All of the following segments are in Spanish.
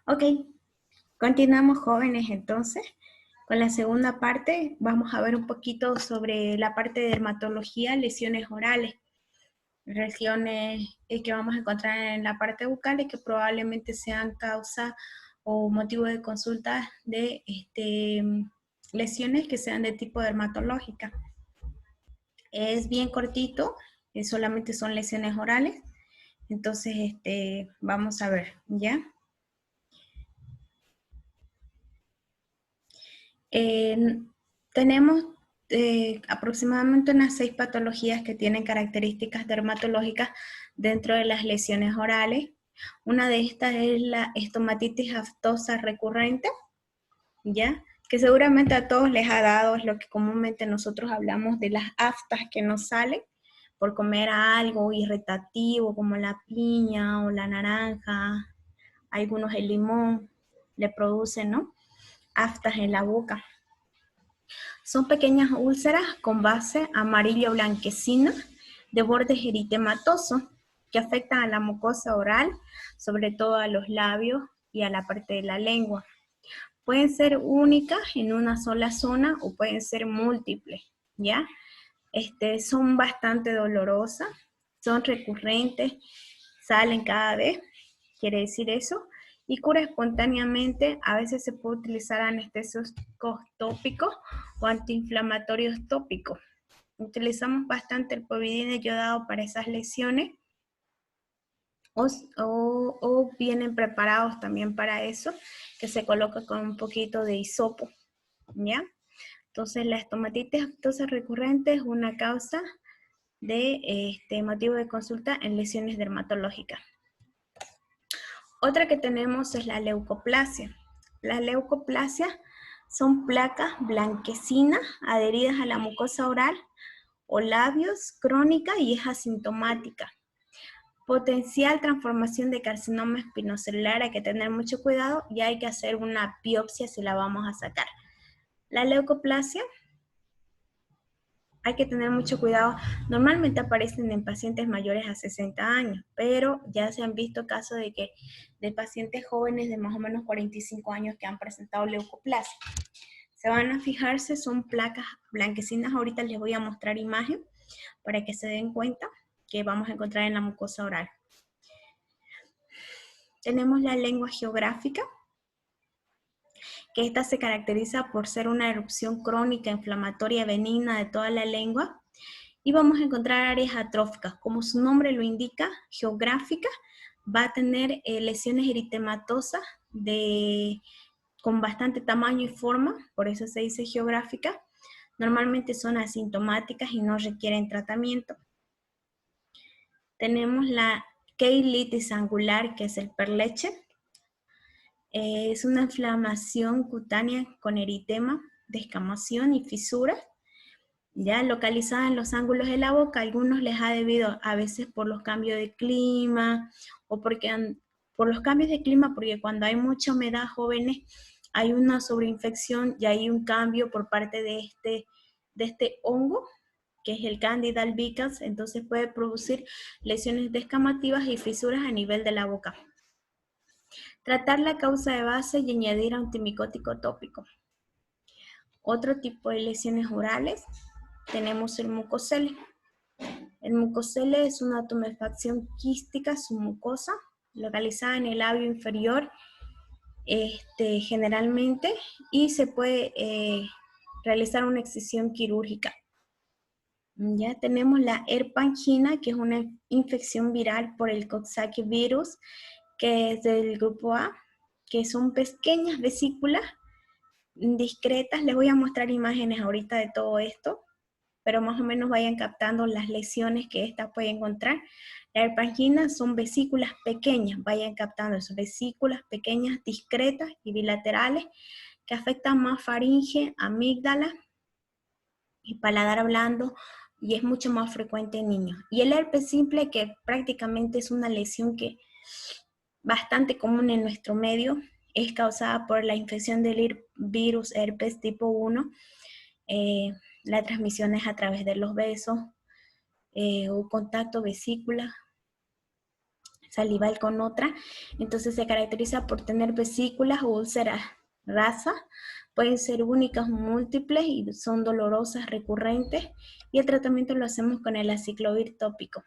Ok, continuamos jóvenes entonces. Con la segunda parte vamos a ver un poquito sobre la parte de dermatología, lesiones orales, lesiones que vamos a encontrar en la parte bucal y que probablemente sean causa o motivo de consulta de lesiones que sean de tipo dermatológica. Es bien cortito, solamente son lesiones orales. Entonces, vamos a ver, ¿ya? Tenemos aproximadamente unas 6 patologías que tienen características dermatológicas dentro de las lesiones orales. Una de estas es la estomatitis aftosa recurrente, ¿ya? Que seguramente a todos les ha dado, es lo que comúnmente nosotros hablamos de las aftas que nos salen por comer algo irritativo como la piña o la naranja, algunos el limón le producen, ¿no? Aftas en la boca. Son pequeñas úlceras con base amarillo-blanquecina de bordes eritematosos que afectan a la mucosa oral, sobre todo a los labios y a la parte de la lengua. Pueden ser únicas en una sola zona o pueden ser múltiples, ¿ya? Son bastante dolorosas, son recurrentes, salen cada vez, quiere decir eso, y cura espontáneamente. A veces se puede utilizar anestésicos tópicos o antiinflamatorios tópicos. Utilizamos bastante el povidone iodado para esas lesiones o vienen preparados también para eso, que se coloca con un poquito de hisopo, ¿ya? Entonces la estomatitis aftosa recurrente es una causa de motivo de consulta en lesiones dermatológicas. Otra que tenemos es la leucoplasia. Las leucoplasias son placas blanquecinas adheridas a la mucosa oral o labios, crónica y es asintomática. Potencial transformación de carcinoma espinocelular, hay que tener mucho cuidado y hay que hacer una biopsia si la vamos a sacar. La leucoplasia, hay que tener mucho cuidado. Normalmente aparecen en pacientes mayores a 60 años, pero ya se han visto casos de pacientes jóvenes de más o menos 45 años que han presentado leucoplasia. Se van a fijarse, son placas blanquecinas. Ahorita les voy a mostrar imagen para que se den cuenta que vamos a encontrar en la mucosa oral. Tenemos la lengua geográfica, que esta se caracteriza por ser una erupción crónica, inflamatoria, benigna de toda la lengua. Y vamos a encontrar áreas atróficas, como su nombre lo indica, geográfica, va a tener lesiones eritematosas con bastante tamaño y forma, por eso se dice geográfica. Normalmente son asintomáticas y no requieren tratamiento. Tenemos la queilitis angular, que es el perleche. Es una inflamación cutánea con eritema, descamación y fisuras, ya localizada en los ángulos de la boca. Algunos les ha debido a veces por los cambios de clima o por los cambios de clima, porque cuando hay mucha humedad, jóvenes, hay una sobreinfección y hay un cambio por parte de este hongo, que es el Candida albicans, entonces puede producir lesiones descamativas y fisuras a nivel de la boca. Tratar la causa de base y añadir antimicótico tópico. Otro tipo de lesiones orales, tenemos el mucosele. El mucosele es una tumefacción quística submucosa localizada en el labio inferior generalmente, y se puede realizar una excisión quirúrgica. Ya tenemos la herpangina, que es una infección viral por el Coxsackie virus, que es del grupo A, que son pequeñas vesículas discretas. Les voy a mostrar imágenes ahorita de todo esto, pero más o menos vayan captando las lesiones que esta puede encontrar. La herpangina son vesículas pequeñas, vayan captando eso, vesículas pequeñas, discretas y bilaterales, que afectan más faringe, amígdala y paladar blando, y es mucho más frecuente en niños. Y el herpes simple, que prácticamente es una lesión que bastante común en nuestro medio, es causada por la infección del virus herpes tipo 1. La transmisión es a través de los besos o contacto vesícula. salival con otra, entonces se caracteriza por tener vesículas o úlceras rasas, pueden ser únicas o múltiples y son dolorosas, recurrentes, y el tratamiento lo hacemos con el aciclovir tópico.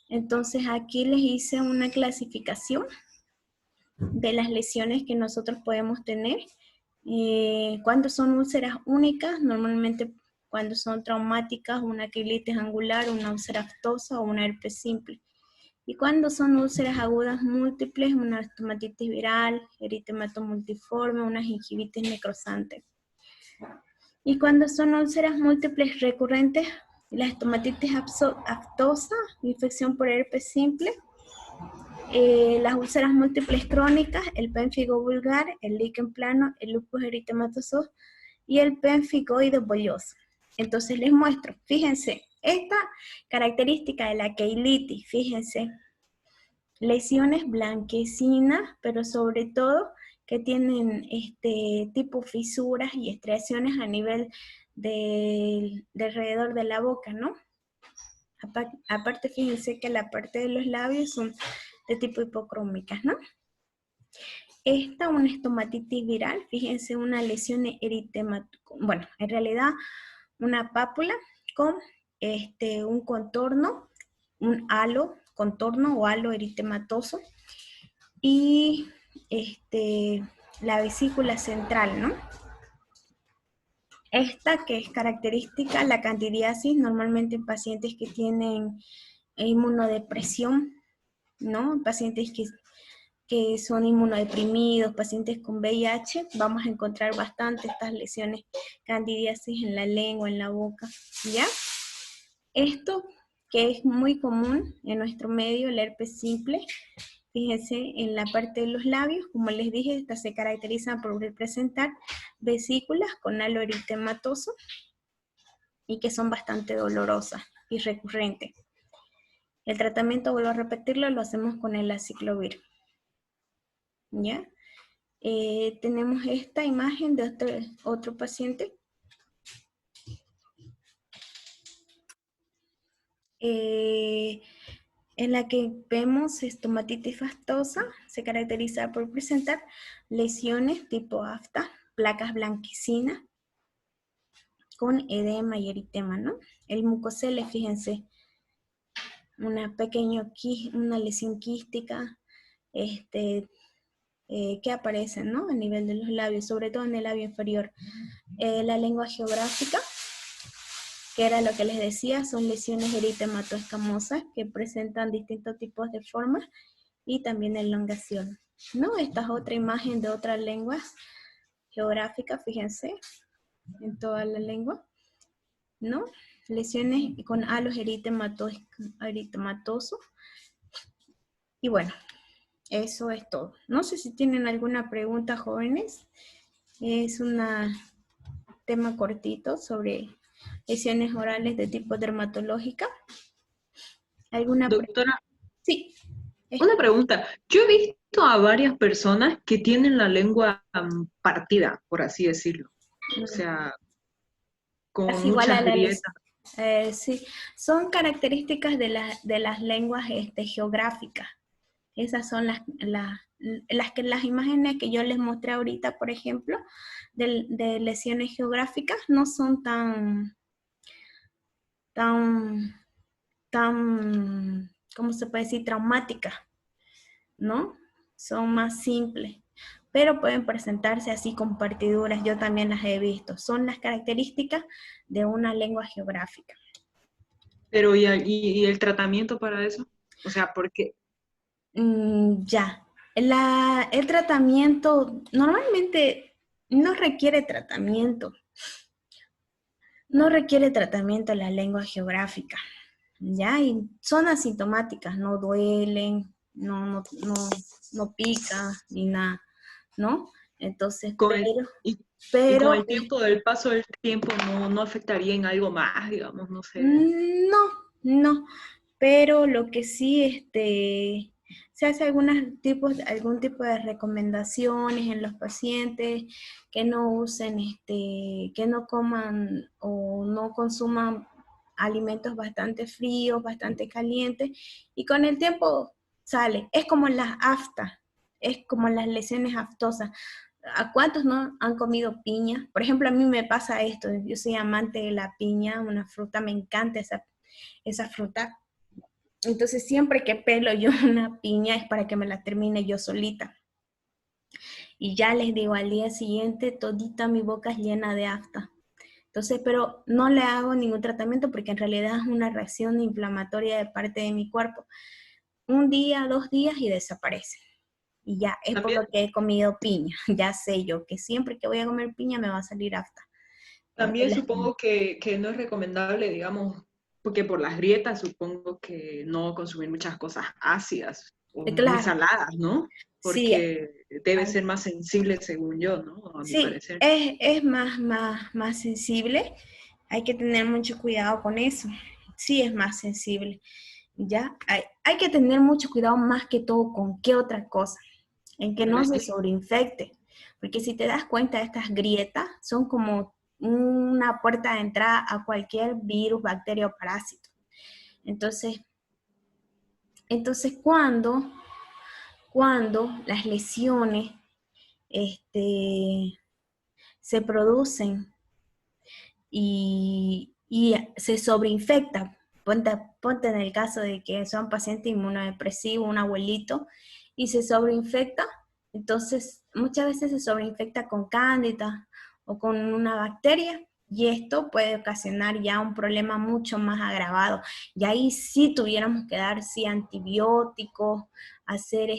Entonces aquí les hice una clasificación de las lesiones que nosotros podemos tener. Cuando son úlceras únicas, normalmente cuando son traumáticas, una quilitis angular, una úlcera aftosa o una herpes simple. Y cuando son úlceras agudas múltiples, una estomatitis viral, eritemato multiforme, una gingivitis necrosante. Y cuando son úlceras múltiples recurrentes, la estomatitis aftosa, infección por herpes simple, las úlceras múltiples crónicas, el pénfigo vulgar, el líquen plano, el lupus eritematoso y el pemfigoide bolloso. Entonces les muestro, fíjense, esta característica de la queilitis, fíjense, lesiones blanquecinas, pero sobre todo que tienen tipo fisuras y estriaciones a nivel de alrededor de la boca, ¿no? Aparte, fíjense que la parte de los labios son de tipo hipocrómicas, ¿no? Esta, una estomatitis viral, fíjense, una lesión eritematosa, bueno, en realidad una pápula con un contorno, un halo, contorno o halo eritematoso, y la vesícula central, ¿no? Esta que es característica, la candidiasis, normalmente en pacientes que tienen inmunodepresión, ¿no? Pacientes que son inmunodeprimidos, pacientes con VIH, vamos a encontrar bastante estas lesiones candidiasis en la lengua, en la boca, ¿ya? Esto que es muy común en nuestro medio, el herpes simple, fíjense en la parte de los labios, como les dije, estas se caracterizan por presentar vesículas con halo eritematoso y que son bastante dolorosas y recurrentes. El tratamiento, vuelvo a repetirlo, lo hacemos con el aciclovir. ¿Ya? Tenemos esta imagen de otro paciente. En la que vemos estomatitis fastosa, se caracteriza por presentar lesiones tipo afta, placas blanquecinas, con edema y eritema, ¿no? El mucosele, fíjense, una lesión quística, que aparecen, ¿no? A nivel de los labios, sobre todo en el labio inferior. La lengua geográfica, que era lo que les decía, son lesiones eritematoescamosas que presentan distintos tipos de formas y también elongación, ¿no? Esta es otra imagen de otra lengua geográfica, fíjense, en toda la lengua, ¿no? Lesiones con halos eritematosos. Y bueno, eso es todo. No sé si tienen alguna pregunta, jóvenes. Es un tema cortito sobre lesiones orales de tipo dermatológica. ¿Alguna pregunta? Doctora, Sí. una pregunta. Yo he visto a varias personas que tienen la lengua partida, por así decirlo. O sea, con Casi igual a muchas la lesión. grietas. Sí, son características de las lenguas geográficas. Esas son las imágenes que yo les mostré ahorita, por ejemplo, de lesiones geográficas, no son tan, ¿cómo se puede decir? Traumáticas, ¿no? Son más simples, pero pueden presentarse así con partiduras, yo también las he visto. Son las características de una lengua geográfica. Pero ¿y el tratamiento para eso? O sea, porque Ya. El tratamiento normalmente no requiere tratamiento. No requiere tratamiento la lengua geográfica. Ya, y son asintomáticas, no duelen, no pica, ni nada, ¿no? Entonces, con el, y con pero el tiempo, del paso del tiempo, no afectaría en algo más, digamos, no sé. no, no, pero lo que sí, se hace algún tipo de recomendaciones en los pacientes que no usen, que no coman o no consuman alimentos bastante fríos, bastante calientes, y con el tiempo sale. Es como las aftas, es como las lesiones aftosas. ¿A cuántos no han comido piña? Por ejemplo, a mí me pasa esto, yo soy amante de la piña, una fruta, me encanta esa fruta. Entonces siempre que pelo yo una piña es para que me la termine yo solita. Y ya les digo, al día siguiente todita mi boca es llena de afta. Entonces, pero no le hago ningún tratamiento porque en realidad es una reacción inflamatoria de parte de mi cuerpo. Un día, 2 días y desaparece. Y ya, es por También, lo que he comido piña. Ya sé yo que siempre que voy a comer piña me va a salir afta. también supongo que no es recomendable, digamos, porque por las grietas supongo que no consumir muchas cosas ácidas o muy Claro, saladas, ¿no? sí, Porque debe ser más sensible según yo, ¿no? A mi sí, parecer. es más sensible. Hay que tener mucho cuidado con eso. Sí, es más sensible. Ya, hay que tener mucho cuidado más que todo con qué otra cosa, en que Con no el se clima. sobreinfecte. Porque si te das cuenta, estas grietas son como una puerta de entrada a cualquier virus, bacteria o parásito. Entonces, cuando las lesiones se producen y se sobreinfecta. Ponte en el caso de que sea un paciente inmunodepresivo, un abuelito, y se sobreinfecta, entonces muchas veces se sobreinfecta con cándida o con una bacteria, y esto puede ocasionar ya un problema mucho más agravado. Y ahí sí tuviéramos que dar sí antibióticos, hacer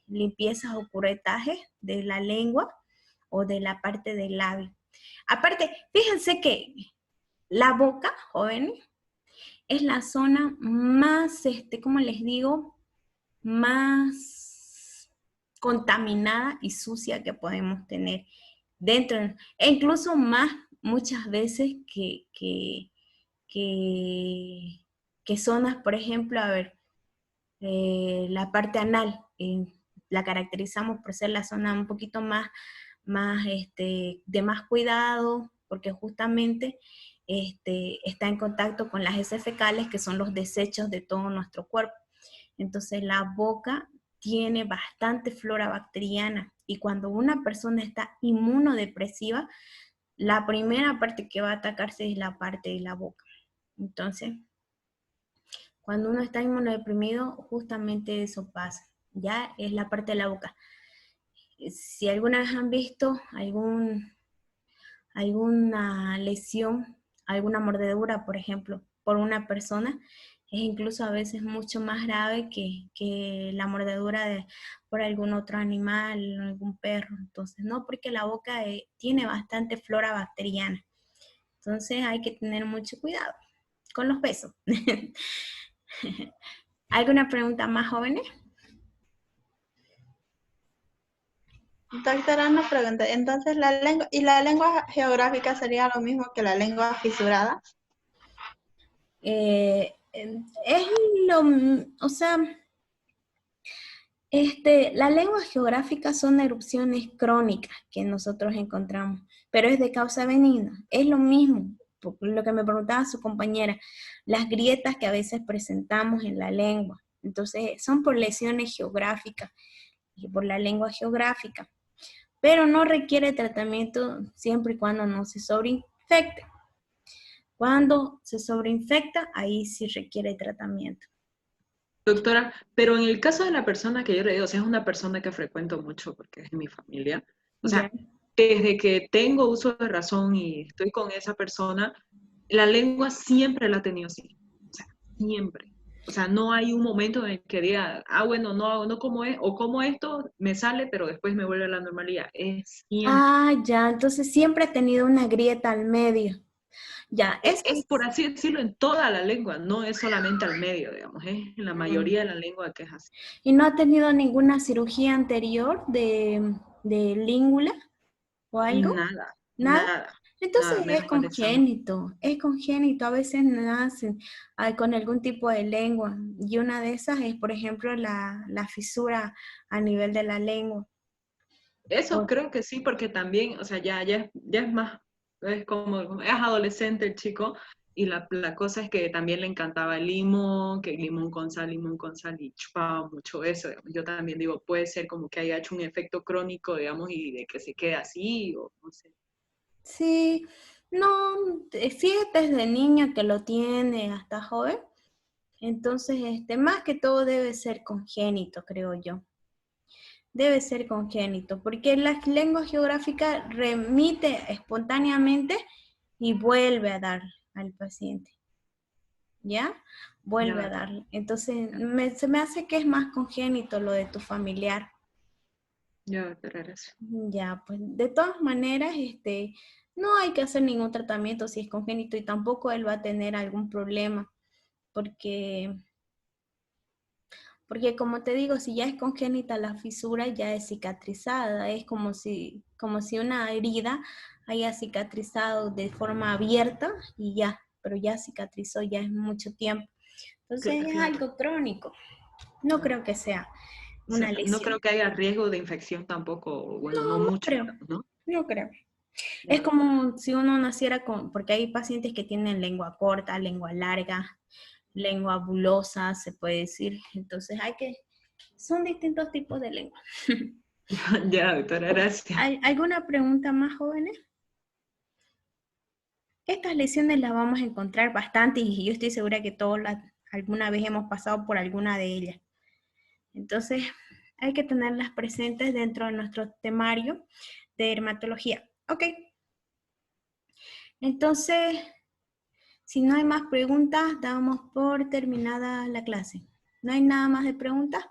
limpiezas o curetajes de la lengua o de la parte del labio. Aparte, fíjense que la boca, jóvenes, es la zona más, ¿cómo les digo? Más contaminada y sucia que podemos tener dentro, e incluso más muchas veces que, que zonas, por ejemplo, a ver, la parte anal, la caracterizamos por ser la zona un poquito más de más cuidado, porque justamente está en contacto con las heces fecales, que son los desechos de todo nuestro cuerpo. Entonces la boca tiene bastante flora bacteriana y cuando una persona está inmunodepresiva, la primera parte que va a atacarse es la parte de la boca. Entonces, cuando uno está inmunodeprimido, justamente eso pasa. Ya es la parte de la boca. Si alguna vez han visto alguna lesión, alguna mordedura, por ejemplo, por una persona, es incluso a veces mucho más grave que la mordedura por algún otro animal, algún perro. Entonces, no, porque la boca tiene bastante flora bacteriana. Entonces hay que tener mucho cuidado con los besos. ¿Alguna pregunta más, jóvenes? Doctora, una pregunta. Entonces, la lengua geográfica sería lo mismo que la lengua fisurada? Es o sea, las lenguas geográficas son erupciones crónicas que nosotros encontramos, pero es de causa benigna. Es lo mismo, por lo que me preguntaba su compañera, las grietas que a veces presentamos en la lengua. Entonces, son por lesiones geográficas y por la lengua geográfica, pero no requiere tratamiento siempre y cuando no se sobreinfecte. Cuando se sobreinfecta, ahí sí requiere tratamiento. Doctora, pero en el caso de la persona que yo le digo, o sea, es una persona que frecuento mucho porque es de mi familia, o ¿Ya? sea, desde que tengo uso de razón y estoy con esa persona, la lengua siempre la ha tenido así, o sea, siempre. O sea, no hay un momento en el que diga, ah, bueno, no, no como es, o como esto, me sale, pero después me vuelve a la normalidad. Es siempre. Ah, ya, entonces siempre ha tenido una grieta al medio. Ya, eso Es, es. por así decirlo, en toda la lengua, no es solamente al medio, digamos, es en la mayoría de la lengua que es así. ¿Y no ha tenido ninguna cirugía anterior de língula o algo? Nada, ¿Nada? nada, Entonces nada, menos mal eso no. es congénito, a veces nacen con algún tipo de lengua y una de esas es, por ejemplo, la fisura a nivel de la lengua. Eso O- creo que sí, porque también, o sea, ya es más, es como, es adolescente el chico, Y la cosa es que también le encantaba el limón, que limón con sal, y chupaba mucho eso. Digamos. Yo también digo, puede ser como que haya hecho un efecto crónico, digamos, y de que se quede así, o no sé. Sí, no, fíjate desde niño que lo tiene hasta joven. Entonces, más que todo debe ser congénito, creo yo. Debe ser congénito, porque la lengua geográfica remite espontáneamente y vuelve a dar al paciente, ¿ya? Vuelve a Ya, darle. Entonces, se me hace que es más congénito lo de tu familiar. ya, doctora, gracias. Ya, pues de todas maneras, no hay que hacer ningún tratamiento si es congénito y tampoco él va a tener algún problema, porque Porque como te digo, si ya es congénita la fisura, ya es cicatrizada, es como si una herida haya cicatrizado de forma abierta y ya, pero ya cicatrizó, ya es mucho tiempo. Entonces es Claro. algo crónico. No Ah, creo que sea o una sea, no lesión. creo que haya riesgo de infección tampoco, bueno, no No, no mucho, creo, ¿no? no creo. Es Ya. como si uno naciera con, porque hay pacientes que tienen lengua corta, lengua larga, lengua bulosa, se puede decir. Entonces son distintos tipos de lengua. Ya, doctora, gracias. ¿Hay alguna pregunta más, jóvenes? Estas lesiones las vamos a encontrar bastante y yo estoy segura que todos alguna vez hemos pasado por alguna de ellas. Entonces, hay que tenerlas presentes dentro de nuestro temario de dermatología. Ok, entonces, si no hay más preguntas, damos por terminada la clase. ¿No hay nada más de preguntas?